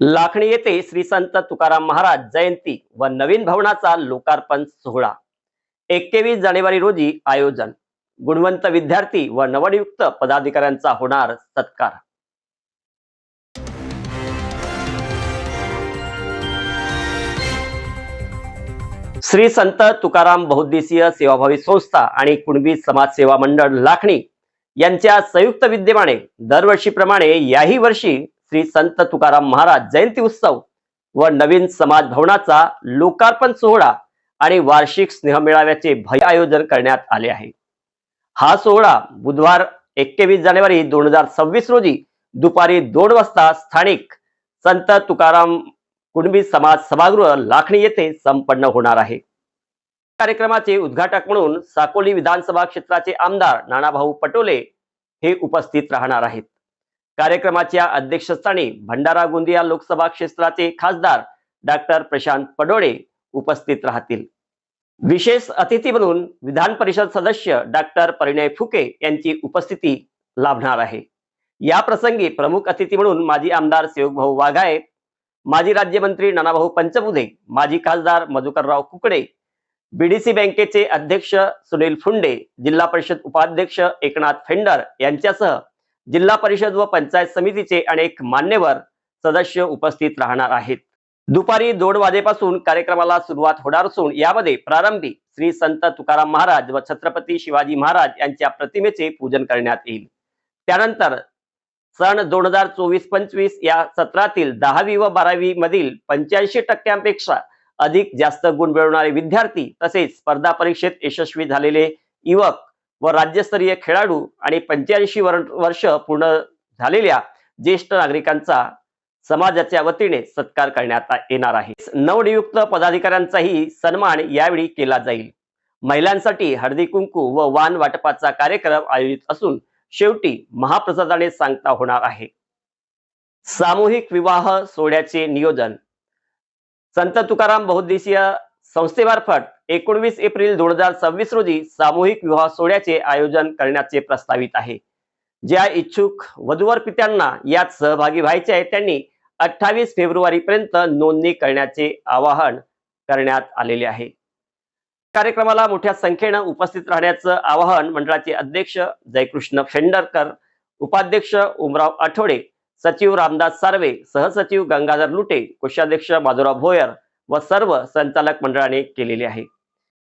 लाखणी येथे श्री संत तुकाराम महाराज जयंती व नवीन भवनाचा लोकार्पण सोहळा 21 जानेवारी रोजी आयोजन. गुणवंत विद्यार्थी व नवनियुक्त पदाधिकाऱ्यांचा होणार सत्कार. श्री संत तुकाराम बहुउद्देशीय सेवाभावी संस्था आणि कुणबी समाज सेवा मंडळ लाखणी यांच्या संयुक्त विद्यमाने दरवर्षीप्रमाणे याही वर्षी श्री संत तुकाराम महाराज जयंती उत्सव व नवीन समाज भवनाचा लोकार्पण सोहळा आणि वार्षिक स्नेहमेळाव्याचे भव्य आयोजन करण्यात आले आहे. हा सोहळा बुधवार 21 जानेवारी 2026 रोजी दुपारी 2 वाजता स्थानिक संत तुकाराम कुणबी समाज सभागृह लाखणी येथे संपन्न होणार आहे. कार्यक्रमाचे उद्घाटक म्हणून साकोली विधानसभा क्षेत्राचे आमदार नानाभाऊ पटोले हे उपस्थित राहणार आहेत. कार्यक्रमाच्या अध्यक्षस्थानी भंडारा गोंदिया लोकसभा क्षेत्राचे खासदार डॉक्टर प्रशांत पडोळे उपस्थित राहतील. विशेष अतिथी म्हणून विधान परिषद सदस्य डॉक्टर परिणय फुके यांची उपस्थिती लाभणार आहे. या प्रसंगी प्रमुख अतिथी म्हणून माजी आमदार सेवकभाऊ वाघाळे, माजी राज्यमंत्री नानाभाऊ पंचबुधे, माजी खासदार मधुकरराव कुकडे, बीडीसी बँकेचे अध्यक्ष सुनील फुंडे, जिल्हा परिषद उपाध्यक्ष एकनाथ फेंडर यांच्यासह जिल्हा परिषद व पंचायत समितीचे अनेक मान्यवर सदस्य उपस्थित राहणार आहेत. दुपारी 2 वाजेपासून कार्यक्रमाला सुरुवात होणार असून यामध्ये प्रारंभी श्री संत तुकाराम महाराज व छत्रपती शिवाजी महाराज यांच्या प्रतिमेचे पूजन करण्यात येईल. त्यानंतर सन 2024-25 या सत्रातील 10वी व 12वी मधील 85% अधिक जास्त गुण मिळवणारे विद्यार्थी तसेच स्पर्धा परीक्षेत यशस्वी झालेले युवक व राज्यस्तरीय खेळाडू आणि 85 वर्ष पूर्ण झालेल्या ज्येष्ठ नागरिकांचा समाजाच्या वतीने सत्कार करण्यात येणार आहे. नवनियुक्त पदाधिकाऱ्यांचाही सन्मान यावेळी केला जाईल. महिलांसाठी हळदी कुंकू व वाण वाटपाचा कार्यक्रम आयोजित असून शेवटी महाप्रसादाने सांगता होणार आहे. सामूहिक विवाह सोहळ्याचे नियोजन संत तुकाराम बहुउद्देशीय संस्थेमार्फत 19 एप्रिल 2026 रोजी सामूहिक विवाह सोहळ्याचे आयोजन करण्याचे प्रस्तावित आहे. ज्या इच्छुक वधूवर पित्यांना यात सहभागी व्हायचे आहे त्यांनी 28 फेब्रुवारी पर्यंत नोंदणी करण्याचे आवाहन करण्यात आलेले आहे. कार्यक्रमाला मोठ्या संख्येने उपस्थित राहण्याचं आवाहन मंडळाचे अध्यक्ष जयकृष्ण फेंडरकर, उपाध्यक्ष उमराव आठवडे, सचिव रामदास सार्वे, सहसचिव गंगाधर लुटे, कोषाध्यक्ष माधुराव भोयर व सर्व संचालक मंडळाने केलेले आहे.